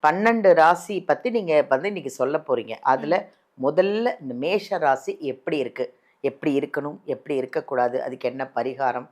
12 ராசி பத்தி நீங்க வந்து இன்னைக்கு சொல்ல போறீங்க. அதுல முதல்ல இந்த மேஷ ராசி எப்படி இருக்கு? எப்படி இருக்கணும்? எப்படி இருக்கக்கூடாது? அதுக்கு என்ன பரிகாரம்?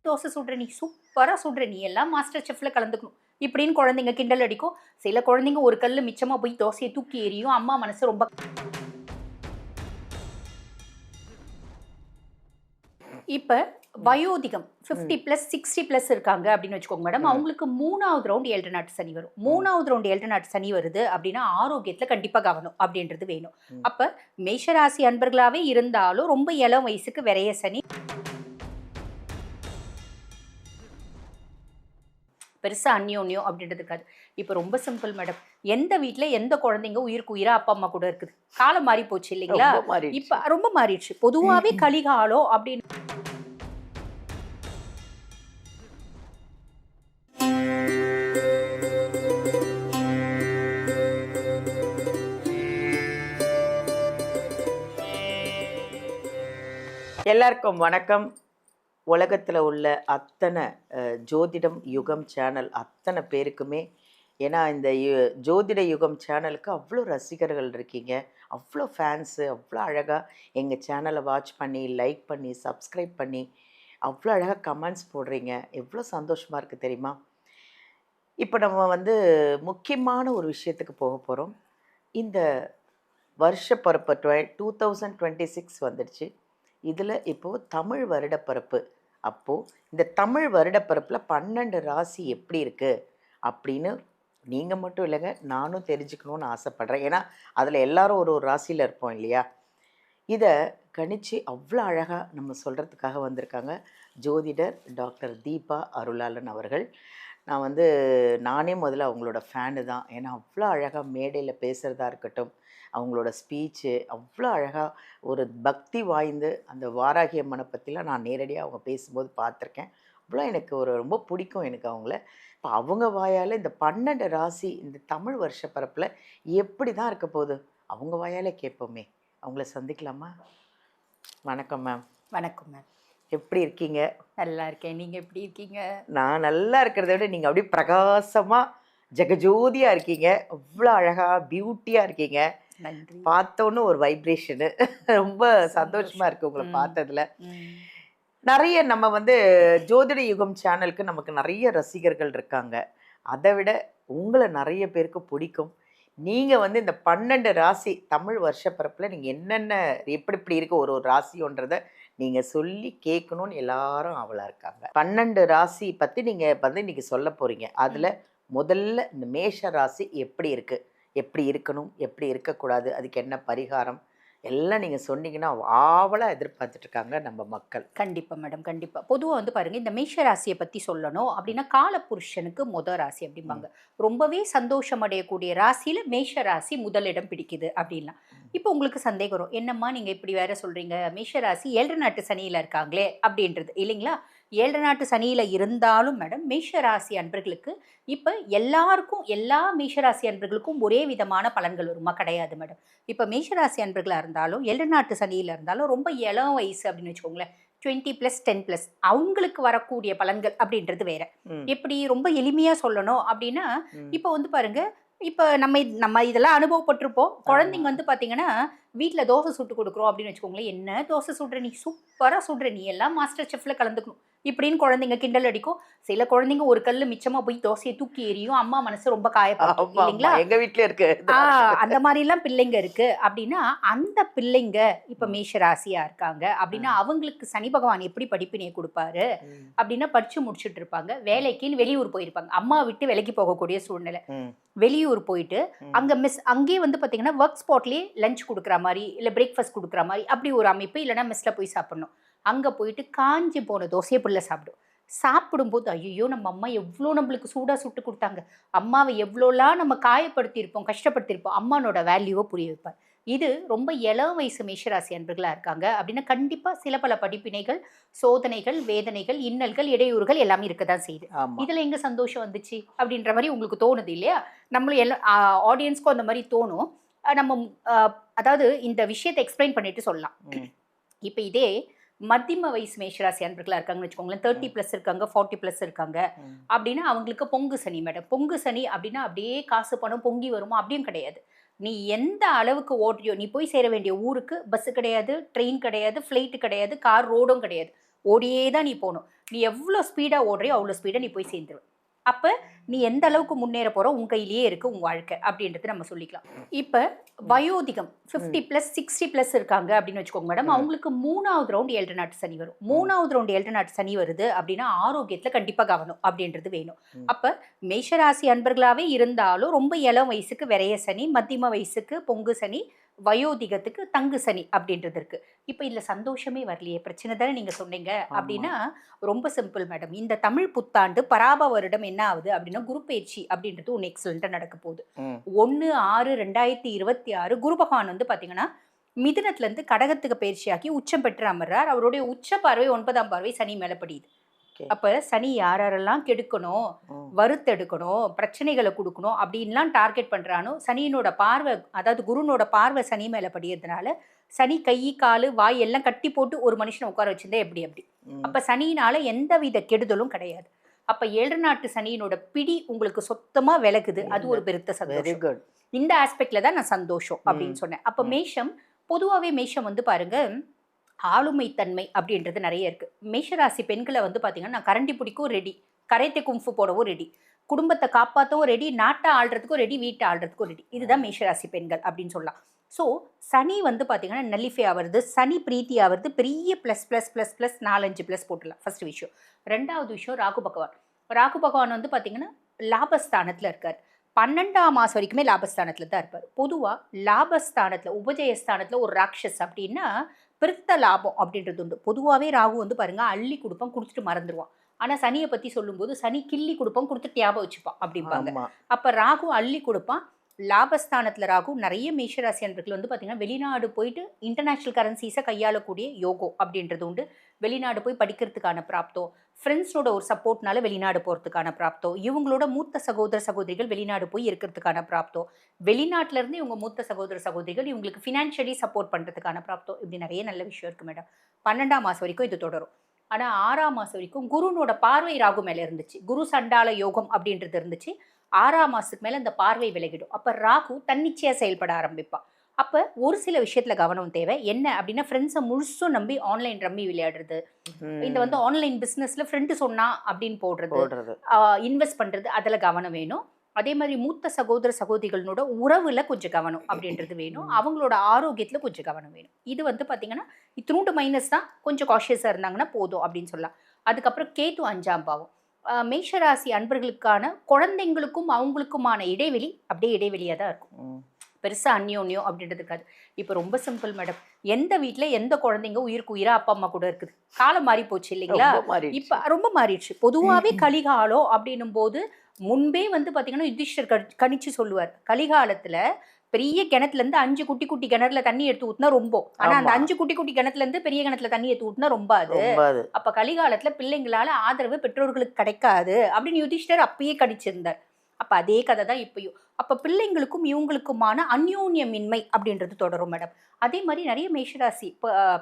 தோசை சுடுற நீ சூப்பரா சுடுற நீ எல்லாம் மாஸ்டர் செஃப்ல கலந்துக்கணும் இப்படின்னு குழந்தைங்க கிண்டல் அடிக்கும். சில குழந்தைங்க ஒரு கல்லு மிச்சமா போய் தோசையை தூக்கி எறியும். அம்மா மனசு ரொம்ப இப்ப வயோதிகம் 50+ 60+ இருக்காங்க அப்படின்னு வச்சுக்கோங்க மேடம். அவங்களுக்கு 3வது ரவுண்ட் 7 நாட்டு சனி வரும். 3வது ரவுண்ட் 7 நாட்டு சனி வருது அப்படின்னா ஆரோக்கியத்துல கண்டிப்பா கவனம் அப்படின்றது வேணும். அப்ப மேஷராசி அன்பர்களாவே இருந்தாலும் ரொம்ப இளம் வயசுக்கு விரைய சனி பெருசா அந்யோன்யம் அப்படின்றது இருக்காது. இப்போ ரொம்ப சிம்பிள் மேடம். எந்த வீட்ல எந்த குழந்தைங்க உயிருக்கு உயிரா அப்பா அம்மா கூட இருக்குது? காலம் மாறி போச்சு இல்லைங்களா? ரொம்ப மாறிடுச்சு. இப்ப ரொம்ப மாறிடுச்சு. பொதுவாவே கலிகாலம் அப்படின்னு எல்லாருக்கும் வணக்கம். உலகத்துல உள்ள அத்தனை ஜோதிடம் யுகம் சேனல் அத்தனை பேருக்குமே, ஏன்னா இந்த ஜோதிட யுகம் சேனலுக்கு அவ்வளோ ரசிகர்கள் இருக்கீங்க, அவ்வளோ ஃபேன்ஸு, அவ்வளோ அழகாக எங்கள் சேனலை வாட்ச் பண்ணி லைக் பண்ணி சப்ஸ்கிரைப் பண்ணி அவ்வளோ அழகாக கமெண்ட்ஸ் போடுறீங்க. எவ்வளோ சந்தோஷமாக இருக்குது தெரியுமா? இப்போ நம்ம வந்து முக்கியமான ஒரு விஷயத்துக்கு போக போகிறோம். இந்த வருஷ பிறப்பு 2026 வந்துடுச்சு. இதில் இப்போது தமிழ் வருடப்பிறப்பு. அப்போது இந்த தமிழ் வருடப்பிறப்பில் 12 ராசி எப்படி இருக்குது அப்படின்னு நீங்கள் மட்டும் இல்லைங்க, நானும் தெரிஞ்சுக்கணுன்னு ஆசைப்பட்றேன். ஏன்னா அதில் எல்லாரும் ஒரு ஒரு ராசியில் இருப்போம் இல்லையா? இதை கணிச்சு அவ்வளோ அழகாக நம்ம சொல்கிறதுக்காக வந்திருக்காங்க ஜோதிடர் டாக்டர் தீபா அருளாளன் அவர்கள். நான் வந்து நானே முதல்ல அவங்களோட ஃபேனு தான். ஏன்னா அவ்வளோ அழகாக மேடையில் பேசுகிறதா இருக்கட்டும், அவங்களோட ஸ்பீச்சு அவ்வளோ அழகாக ஒரு பக்தி வாய்ந்து, அந்த வாராகி அம்மனை பற்றிலாம் நான் நேரடியாக அவங்க பேசும்போது பார்த்துருக்கேன். அவ்வளோ எனக்கு ரொம்ப பிடிக்கும் எனக்கு அவங்கள. இப்போ அவங்க வாயால் இந்த 12 ராசி இந்த தமிழ் வருஷ பரப்பில் எப்படி தான் இருக்க போகுது அவங்க வாயால் கேட்போமே. அவங்கள சந்திக்கலாமா? வணக்கம் மேம். வணக்கம் மேம். எப்படி இருக்கீங்க? நல்லா இருக்கேன். நீங்க எப்படி இருக்கீங்க? நான் நல்லா இருக்கிறத விட நீங்கள் அப்படியே பிரகாசமாக ஜெகஜோதியாக இருக்கீங்க. அவ்வளோ அழகாக பியூட்டியாக இருக்கீங்க. நன்றி. பார்த்தோன்னு ஒரு வைப்ரேஷனு. ரொம்ப சந்தோஷமாக இருக்குது உங்களை பார்த்ததில். ம். நிறைய நம்ம வந்து ஜோதிட யுகம் சேனலுக்கு நமக்கு நிறைய ரசிகர்கள் இருக்காங்க. அதை விட உங்களை நிறைய பேருக்கு பிடிக்கும். நீங்கள் வந்து இந்த 12 ராசி தமிழ் வருஷ பிறப்பில் நீங்கள் என்னென்ன எப்படி இப்படி இருக்க ஒரு ஒரு ராசியோன்றதை நீங்கள் சொல்லி கேட்கணும்னு எல்லாரும் ஆவலாக இருக்காங்க. 12 ராசி பற்றி நீங்கள் வந்து இன்றைக்கி சொல்ல போகிறீங்க. அதில் முதல்ல இந்த மேஷ ராசி எப்படி இருக்குது? எப்படி இருக்கணும்? எப்படி இருக்கக்கூடாது? அதுக்கு என்ன பரிகாரம்? எல்லாம் நீங்கள் சொன்னீங்கன்னா ஆவலாக எதிர்பார்த்துட்ருக்காங்க நம்ம மக்கள். கண்டிப்பா மேடம், கண்டிப்பா. பொதுவா வந்து பாருங்க, இந்த மேஷ ராசியை பத்தி சொல்லணும் அப்படின்னா காலபுருஷனுக்கு ராசி அப்படிம்பாங்க. ரொம்பவே சந்தோஷம் அடையக்கூடிய ராசியில மேஷ ராசி முதலிடம் பிடிக்குது அப்படின்னா. இப்போ உங்களுக்கு சந்தேகம் வரும், என்னம்மா நீங்க இப்படி வேற சொல்றீங்க, மேஷ ராசி 7 நாட்டு சனியில இருக்காங்களே அப்படின்றது இல்லைங்களா? 7 நாட்டு சனியில இருந்தாலும் மேடம், மேஷ ராசி அன்பர்களுக்கு இப்ப எல்லாருக்கும் எல்லா மேஷராசி அன்பர்களுக்கும் ஒரே விதமான பலன்கள் வருமா? கிடையாது மேடம். இப்ப மேஷராசி அன்பர்களா இருந்தாலும் 7 நாட்டு சனியில இருந்தாலும் ரொம்ப இளம் வயசு அப்படின்னு வச்சுக்கோங்களேன், 20+, 10+, அவங்களுக்கு வரக்கூடிய பலன்கள் அப்படின்றது வேற. எப்படி ரொம்ப எளிமையா சொல்லணும் அப்படின்னா, இப்ப வந்து பாருங்க, இப்ப நம்ம இதெல்லாம் அனுபவப்பட்டிருப்போம். குழந்தைங்க வந்து பாத்தீங்கன்னா, வீட்ல தோசை சுட்டு கொடுக்குறோம் அப்படின்னு வச்சுக்கோங்களேன், என்ன தோசை சுடுற நீ சூப்பரா சுடுற நீ எல்லாம் மாஸ்டர் செஃப்ல கலந்துக்கணும் இப்படின்னு குழந்தைங்க கிண்டல் அடிக்கும். சில குழந்தைங்க ஒரு கல்லு மிச்சமா போய் தோசையை தூக்கி எறியும். அம்மா மனசு ரொம்ப காயப்படும் இல்லைங்களா? எங்க வீட்ல இருக்கு. அந்த மாதிரி எல்லாம் பிள்ளைங்க இருக்கு அப்படின்னா, அந்த பிள்ளைங்க இப்ப மேஷ ராசியா இருக்காங்க அப்படின்னா, அவங்களுக்கு சனி பகவான் எப்படி படிப்பினையை கொடுப்பாரு அப்படின்னா, படிச்சு முடிச்சுட்டு இருப்பாங்க, வேலைக்குன்னு வெளியூர் போயிருப்பாங்க. அம்மா விட்டு வேலைக்கு போகக்கூடிய சூழ்நிலை. வெளியூர் போயிட்டு அங்கேயே வந்து பாத்தீங்கன்னா ஒர்க் ஸ்பாட்லயே லஞ்ச் கொடுக்குற மாதிரி, இல்ல பிரேக்ஃபாஸ்ட் கொடுக்குற மாதிரி அப்படி ஒரு அமைப்பு, இல்லைன்னா மெஸ்ல போய் சாப்பிடணும். அங்க போயிட்டு காஞ்சி போன தோசையை புள்ள சாப்பிடும். சாப்பிடும்போது ஐயோ நம்ம அம்மா எவ்வளோ நம்மளுக்கு சூடாக சுட்டு கொடுத்தாங்க, அம்மாவை எவ்வளோலாம் நம்ம காயப்படுத்தியிருப்போம், கஷ்டப்படுத்தியிருப்போம், அம்மானோட வேல்யூவை புரிய வைப்பார். இது ரொம்ப இளம் வயசு மேஷராசி அன்பர்களாக இருக்காங்க அப்படின்னா, கண்டிப்பாக சில பல படிப்பினைகள், சோதனைகள், வேதனைகள், இன்னல்கள், இடையூறுகள் எல்லாமே இருக்க தான் செய்யுது. இதில் எங்கே சந்தோஷம் வந்துச்சு அப்படின்ற மாதிரி உங்களுக்கு தோணுது இல்லையா? நம்மளும் எல்லாம் ஆடியன்ஸ்க்கும் அந்த மாதிரி தோணும். நம்ம அதாவது இந்த விஷயத்தை எக்ஸ்பிளைன் பண்ணிட்டு சொல்லலாம். இப்போ இதே மத்தியம வயசு மேஷராசி அன்பர்களா இருக்காங்கன்னு வச்சுக்கோங்களேன், 30+ இருக்காங்க, 40+ இருக்காங்க அப்படின்னா அவங்களுக்கு பொங்கு சனி மேடம். பொங்கு சனி அப்படின்னா அப்படியே காசு பணம் பொங்கி வருமா அப்படியும் கிடையாது. நீ எந்த அளவுக்கு ஓடுறியோ, நீ போய் சேர வேண்டிய ஊருக்கு பஸ் கிடையாது, ட்ரெயின் கிடையாது, ஃப்ளைட் கிடையாது, கார் ரோடும் கிடையாது. ஓடியே தான் நீ போணும். நீ எவ்வளோ ஸ்பீடா ஓடுறியோ அவ்வளோ ஸ்பீடா நீ போய் சேர்ந்துருவ. அப்ப நீ எந்த அளவுக்கு முன்னேற போற உன் கையிலேயே இருக்கு உன் வாழ்க்கை அப்படின்றது நம்ம சொல்லிக்கலாம். இப்ப வயோதிகம் 50+, 60+ இருக்காங்க அப்படின்னு வச்சுக்கோங்க மேடம். அவங்களுக்கு 3வது ரவுண்ட் 7 நாட்டு சனி வரும். 3வது ரவுண்ட் 7 நாட்டு சனி வருது அப்படின்னா ஆரோக்கியத்துல கண்டிப்பா கவனம் அப்படின்றது வேணும். அப்ப மேஷராசி அன்பர்களாவே இருந்தாலும் ரொம்ப இளம் வயசுக்கு விரைய சனி, மத்தியம வயசுக்கு பொங்கு சனி, வயோதிகத்துக்கு தங்கு சனி அப்படின்றது இருக்கு. இப்ப இதுல சந்தோஷமே வரலையே, பிரச்சனை தானே நீங்க சொன்னீங்க அப்படின்னா ரொம்ப சிம்பிள் மேடம். இந்த தமிழ் புத்தாண்டு பராப வருடம் என்ன ஆகுது அப்படின்னா குரு பயிற்சி அப்படின்றது ஒன்று எக்ஸலண்டா நடக்க போகுது. 1/6/2026 குரு பகவான் வந்து பாத்தீங்கன்னா மிதுனத்துல இருந்து கடகத்துக்கு பயிற்சியாக்கி உச்சம் பெற்று அமர்றார். அவருடைய உச்ச பார்வை 9ஆம் பார்வை சனி மேல படியுது. அப்ப சனி யாரெல்லாம் கெடுக்கணும், வறுத்தெடுக்கணும், பிரச்சனைகளை கொடுக்கணும் அப்படின்லாம் டார்கெட் பண்றானோ, சனியினோட பார்வை, அதாவது குருனோட பார்வை சனி மேல படியறதுனால சனி கை காலு வாய் எல்லாம் கட்டி போட்டு ஒரு மனுஷனை உட்கார வச்சிருந்தா எப்படி அப்படி. அப்ப சனியினால எந்தவித கெடுதலும் கிடையாது. அப்ப 7 நாட்டு சனியினோட பிடி உங்களுக்கு சொத்தமா விலகுது. அது ஒரு பெருத்த சந்தோஷம். இந்த ஆஸ்பெக்ட்ல தான் நான் சந்தோஷம் அப்படின்னு சொன்னேன். அப்ப மேஷம், பொதுவாவே மேஷம் வந்து பாருங்க ஆளுமை தன்மை அப்படின்றது நிறைய இருக்கு. மேஷராசி பெண்களை வந்து பாத்தீங்கன்னா நான் கரண்டி பிடிக்கும் ரெடி, கரைத்தை கும்ஃபு போடவும் ரெடி, குடும்பத்தை காப்பாற்றவும் ரெடி, நாட்டை ஆள்றதுக்கும் ரெடி, வீட்டை ஆள்றதுக்கும் ரெடி. இதுதான் மேஷராசி பெண்கள் அப்படின்னு சொல்லலாம். ஸோ சனி வந்து பார்த்தீங்கன்னா நல்லிஃபே ஆகிறது, சனி பிரீத்தி ஆகிறது, பெரிய plus plus plus plus 4-5 plus போட்டுடலாம். ஃபர்ஸ்ட் விஷயம். 2வது விஷயம் ராகு பகவான். ராகு பகவான் வந்து பார்த்தீங்கன்னா லாபஸ்தானத்தில் இருக்கார். 12ஆம் மாதம் வரைக்குமே லாபஸ்தானத்தில் தான் இருப்பார். பொதுவாக லாபஸ்தானத்தில் உபஜயஸ்தானத்தில் ஒரு ராட்சஸ் அப்படின்னா பெருத்த லாபம் அப்படின்றது உண்டு. பொதுவாகவே ராகு வந்து பாருங்க அள்ளி கொடுப்பான், கொடுத்துட்டு மறந்துடுவான். ஆனால் சனியை பற்றி சொல்லும்போது சனி கிள்ளி கொடுப்பான், கொடுத்துட்டு ஞாபகம் வச்சுப்பான் அப்படிம்பாங்க. அப்போ ராகு அள்ளி கொடுப்பான். லாபஸ்தானத்தில் ராகு நிறைய மேஷராசி அன்பர்கள் வந்து பார்த்தீங்கன்னா வெளிநாடு போயிட்டு இன்டர்நேஷ்னல் கரன்சிஸை கையாளக்கூடிய யோகம் அப்படின்றது உண்டு. வெளிநாடு போய் படிக்கிறதுக்கான பிராப்தம், ஃப்ரெண்ட்ஸோட ஒரு சப்போர்ட்னால வெளிநாடு போகிறதுக்கான பிராப்தம், இவங்களோட மூத்த சகோதர சகோதரிகள் வெளிநாடு போய் இருக்கிறதுக்கான பிராப்தம், வெளிநாட்டிலேருந்து இவங்க மூத்த சகோதர சகோதரிகள் இவங்களுக்கு ஃபினான்ஷியலி சப்போர்ட் பண்ணுறதுக்கான பிராப்தம், இப்படி நிறைய நல்ல விஷயம் இருக்குது மேடம். 12ஆம் மாதம் வரைக்கும் இது தொடரும். ஆனால் 6ஆம் மாதம் வரைக்கும் குருனோட பார்வை ராகு மேலே இருந்துச்சு. குரு சண்டால யோகம் அப்படின்றது இருந்துச்சு. 6ஆம் மாதத்துக்கு மேலே இந்த பார்வை விலகிடும். அப்போ ராகு தன்னிச்சையாக செயல்பட ஆரம்பிப்பான். அப்போ ஒரு சில விஷயத்தில் கவனம் தேவை. என்ன அப்படின்னா ஃப்ரெண்ட்ஸை முழுசும் நம்பி ஆன்லைன் ரம்மி விளையாடுறது, இந்த வந்து ஆன்லைன் பிஸ்னஸில் ஃப்ரெண்டு சொன்னா அப்படின்னு போடுறது, இன்வெஸ்ட் பண்ணுறது, அதில் கவனம் வேணும். அதே மாதிரி மூத்த சகோதர சகோதரிகளோட உறவுல கொஞ்சம் கவனம் அப்படின்றது வேணும். அவங்களோட ஆரோக்கியத்துல கொஞ்சம் கவனம் வேணும். இது வந்து பாத்தீங்கன்னா இத்தினூண்டு மைனஸ் தான், கொஞ்சம் காஷியஸா இருந்தாங்கன்னா போதும் அப்படின்னு சொல்லலாம். அதுக்கப்புறம் கேது 5ஆம் பாவம். மேஷராசி அன்பர்களுக்கான குழந்தைங்களுக்கும் அவங்களுக்குமான இடைவெளி அப்படியே இடைவெளியா தான் இருக்கும். பெருசா அந்யோன்யம் அப்படின்றது இருக்காது. இப்போ ரொம்ப சிம்பிள் மேடம். எந்த வீட்டுல எந்த குழந்தைங்க உயிருக்கு உயிரா அப்பா அம்மா கூட இருக்குது? காலம் மாறி போச்சு இல்லைங்களா? இப்ப ரொம்ப மாறிடுச்சு. பொதுவாவே கலிகாலம் அப்படின்னும் போது முன்பே வந்து பாத்தீங்கன்னா யுதிஷ்டர் கணிச்சு சொல்லுவார், கலிகாலத்துல பெரிய கிணத்துல இருந்து 5 குட்டி குட்டி கிணறுல தண்ணி எடுத்து ஊத்துனா ரொம்ப, ஆனா அந்த 5 குட்டி குட்டி கிணத்துல இருந்து பெரிய கிணத்துல தண்ணி எடுத்து ஊத்துனா ரொம்ப அது. அப்ப கலிகாலத்துல பிள்ளைங்களால ஆதரவு பெற்றோர்களுக்கு கிடைக்காது அப்படின்னு யுதிஷ்டர் அப்பயே கணிச்சிருந்தார். அப்ப அதே கதை தான் இப்பயும். அப்ப பிள்ளைங்களுக்கும் இவங்களுக்குமான அந்யோன்யமின்மை அப்படின்றது தொடரும் மேடம். அதே மாதிரி நிறைய மேஷராசி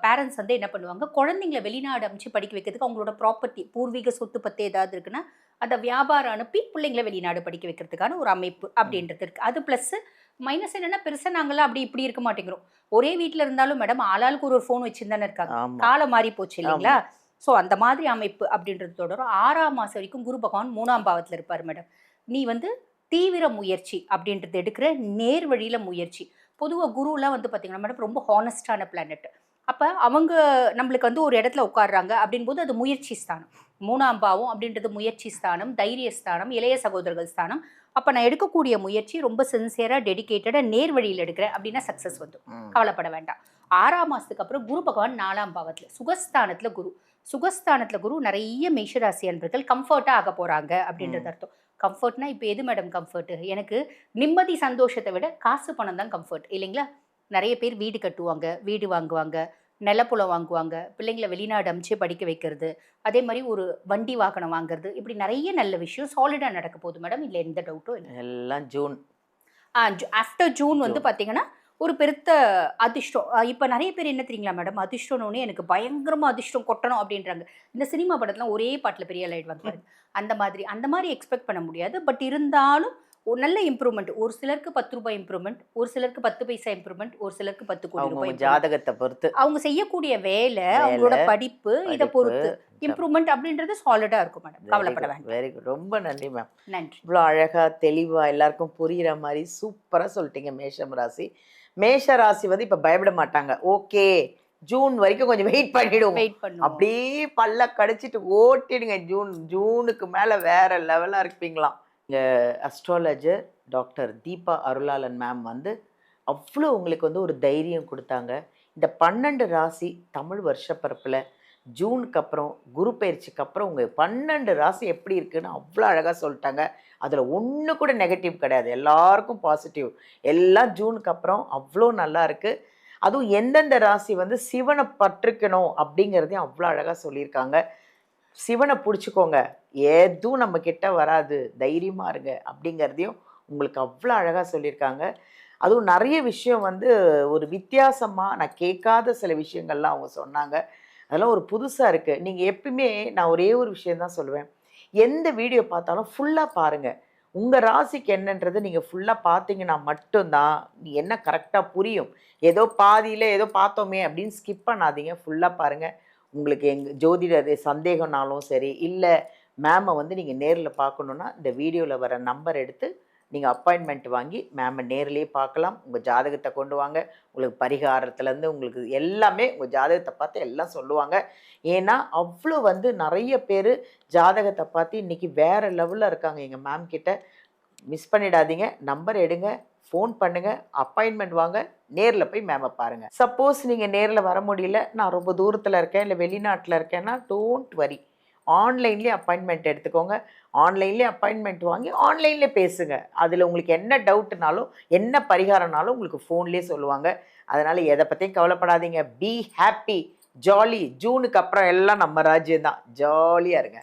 பேரண்ட்ஸ் வந்து என்ன பண்ணுவாங்க, குழந்தைங்களை வெளிநாடு அமைச்சு படிக்க வைக்கிறதுக்கு அவங்களோட ப்ராப்பர்ட்டி பூர்வீக சொத்து பத்தி ஏதாவது இருக்குன்னா அதை வியாபாரம் அனுப்பி பிள்ளைங்களை வெளிநாடு படிக்க வைக்கிறதுக்கான ஒரு அமைப்பு அப்படின்றது இருக்கு. அது பிளஸ் மைனஸ் என்னன்னா பெருசா நாங்களாம் அப்படி இப்படி இருக்க மாட்டேங்கிறோம். ஒரே வீட்டுல இருந்தாலும் மேடம் ஆளாளுக்கு ஒரு ஃபோன் வச்சிருந்தானே இருக்காங்க. காலம் மாறி போச்சு இல்லைங்களா? ஸோ அந்த மாதிரி அமைப்பு அப்படின்றது தொடரும். 6ஆம் மாதம் வரைக்கும் குரு பகவான் 3ஆம் பாவத்தில் இருப்பார் மேடம். நீ வந்து தீவிர முயற்சி அப்படின்றது எடுக்கிற நேர் வழியில முயற்சி. பொதுவாக குருலாம் வந்து பார்த்தீங்கன்னா மேடம் ரொம்ப ஹானஸ்டான பிளானட். அப்போ அவங்க நம்மளுக்கு வந்து ஒரு இடத்துல உட்காடுறாங்க அப்படின் போது அது முயற்சி ஸ்தானம். 3ஆம் பாவம் அப்படின்றது முயற்சி ஸ்தானம், தைரிய ஸ்தானம், இளைய சகோதரர்கள் ஸ்தானம். அப்போ நான் எடுக்கக்கூடிய முயற்சி ரொம்ப சின்சியராக டெடிக்கேட்டடாக நேர் வழியில் எடுக்கிறேன் அப்படின்னா சக்ஸஸ் வந்துடும். கவலைப்பட வேண்டாம். 6ஆம் மாதத்துக்கு அப்புறம் குரு பகவான் 4ஆம் பாவத்தில் சுகஸ்தானத்தில் குரு. சுகஸ்தானத்தில் குரு நிறைய மேஷராசி அன்பர்கள் கம்ஃபர்ட்டாக ஆக போகிறாங்க அப்படின்றது அர்த்தம். கம்ஃபர்ட்னா இப்போ எது மேடம் கம்ஃபர்ட்? எனக்கு நிம்மதி சந்தோஷத்தை விட காசு பணம் தான் கம்ஃபர்ட் இல்லைங்களா? நிறைய பேர் வீடு கட்டுவாங்க, வீடு வாங்குவாங்க, நிலப்புலம் வாங்குவாங்க, பிள்ளைங்களை வெளிநாடு அமைச்சே படிக்க வைக்கிறது, அதே மாதிரி ஒரு வண்டி வாகனம் வாங்குறது, இப்படி நிறைய நல்ல விஷயம் சாலிடாக நடக்க போகுது மேடம். இல்லை எந்த டவுட்டும் இல்லை. எல்லாம் ஜூன் ஆஃப்டர் ஜூன் வந்து பார்த்தீங்கன்னா ஒரு பெருத்த அதிர்ஷ்டம். இப்ப நெறைய பேர் என்ன தெரியுங்களா மேடம், அதிர்ஷ்டம்னோனே எனக்கு பயங்கரமா அதிர்ஷ்டம் கொட்டணும் அப்படின்றாங்க. இந்த சினிமா படத்துல ஒரே பாட்டுல பெரிய ஆள் ஆயிடுவாங்க பாருங்க. அந்த மாரி எக்ஸ்பெக்ட் பண்ண முடியாது. பட் இருந்தாலும் ஒரு நல்ல இம்ப்ரூவ்மெண்ட். ஒரு சிலருக்கு ரூ. 10 இம்ப்ரூவ்மெண்ட், ஒரு சிலருக்கு 10 பைசா இம்ப்ரூவ்மெண்ட், ஒரு சிலருக்கு 10 கோடி ரூபாய் அவங்கவங்க இம்ப்ரூவ்மெண்ட். ஜாதகத்தை பொறுத்து. அவங்க செய்யக்கூடிய வேலை, அவங்களோட வேலை, படிப்பு இத படிப்பு. பொறுத்து. இம்ப்ரூவ்மெண்ட் அப்படின்றது சாலிடா இருக்கும் மேடம். வெரி கவலைப்பட குட், வேண்டாம். Very good. ரொம்ப நன்றி மேம். நன்றி. இவ்வளோ அழகா தெளிவா எல்லாருக்கும் புரியுற மாதிரி சூப்பரா சொல்லிட்டீங்க. மேஷம் ராசி, மேஷ ராசி வந்து இப்ப பயப்பட மாட்டாங்க. ஓகே, ஜூன் வரைக்கும் கொஞ்சம் வெயிட் பண்ணிடுவோம். வெயிட் பண்ணுவோம். அப்படியே பல்ல கடிச்சிட்டு ஓட்டிடுங்க. ஜூனுக்கு மேல வேற லெவலா இருப்பீங்களாம். இங்க அஸ்ட்ராலஜர் டாக்டர் தீபா அருளாளன் மேம் வந்து அவ்வளோ உங்களுக்கு வந்து ஒரு தைரியம் கொடுத்தாங்க. இந்த 12 ராசி தமிழ் வருஷப்பிறப்புல ஜூனுக்கு அப்புறம் குரு பயிற்சிக்கு அப்புறம் உங்கள் 12 ராசி எப்படி இருக்குன்னு அவ்வளோ அழகாக சொல்லிட்டாங்க. அதில் ஒன்று கூட நெகட்டிவ் கிடையாது, எல்லாருக்கும் பாசிட்டிவ். எல்லாம் ஜூனுக்கு அப்புறம் அவ்வளோ நல்லா இருக்குது. அதுவும் எந்தெந்த ராசி வந்து சிவனை பற்றுக்கணும் அப்படிங்கிறதையும் அவ்வளோ அழகாக சொல்லியிருக்காங்க. சிவனை பிடிச்சிக்கோங்க, எதுவும் நம்ம கிட்ட வராது, தைரியமாக இருங்க அப்படிங்கிறதையும் உங்களுக்கு அவ்வளோ அழகாக சொல்லியிருக்காங்க. அதுவும் நிறைய விஷயம் வந்து ஒரு வித்தியாசமாக நான் கேட்காத சில விஷயங்கள்லாம் அவங்க சொன்னாங்க. அதெல்லாம் ஒரு புதுசாக இருக்குது. நீங்கள் எப்பயுமே நான் ஒரே ஒரு விஷயந்தான் சொல்லுவேன், எந்த வீடியோ பார்த்தாலும் ஃபுல்லாக பாருங்கள். உங்கள் ராசிக்கு என்னன்றது நீங்கள் ஃபுல்லாக பார்த்தீங்கன்னா மட்டும்தான் என்ன கரெக்டாக புரியும். ஏதோ பாதியில் ஏதோ பார்த்தோமே அப்படின்னு ஸ்கிப் பண்ணாதீங்க, ஃபுல்லாக பாருங்கள். உங்களுக்கு எங்கள் ஜோதிடர் சந்தேகம்னாலும் சரி, இல்லை மேமை வந்து நீங்கள் நேரில் பார்க்கணுன்னா இந்த வீடியோவில் வர நம்பர் எடுத்து நீங்கள் அப்பாயின்மெண்ட் வாங்கி மேமை நேர்லேயே பார்க்கலாம். உங்கள் ஜாதகத்தை கொண்டு வாங்க, உங்களுக்கு பரிகாரத்துலேருந்து உங்களுக்கு எல்லாமே உங்கள் ஜாதகத்தை பார்த்து எல்லாம் சொல்லுவாங்க. ஏன்னா அவ்வளோ வந்து நிறைய பேர் ஜாதகத்தை பார்த்து இன்றைக்கி வேறு லெவலில் இருக்காங்க. எங்கள் மேம் கிட்ட மிஸ் பண்ணிடாதீங்க, நம்பர் எடுங்க, ஃபோன் பண்ணுங்கள், அப்பாயின்மெண்ட் வாங்க, நேரில் போய் மேமை பாருங்கள். சப்போஸ் நீங்கள் நேரில் வர முடியல, நான் ரொம்ப தூரத்தில் இருக்கேன் இல்லை வெளிநாட்டில் இருக்கேன்னா டோன்ட் வரி, ஆன்லைன்லேயே அப்பாயின்மெண்ட் எடுத்துக்கோங்க. ஆன்லைன்லேயே அப்பாயின்மெண்ட் வாங்கி ஆன்லைன்லேயே பேசுங்க. அதில் உங்களுக்கு என்ன டவுட்னாலும் என்ன பரிகாரம்னாலும் உங்களுக்கு ஃபோன்லேயே சொல்லுவாங்க. அதனால் எதை பற்றியும் கவலைப்படாதீங்க. Be happy, jolly. ஜூனுக்கு அப்புறம் எல்லாம் நம்ம ராஜ்யம் தான், ஜாலியாக இருங்க.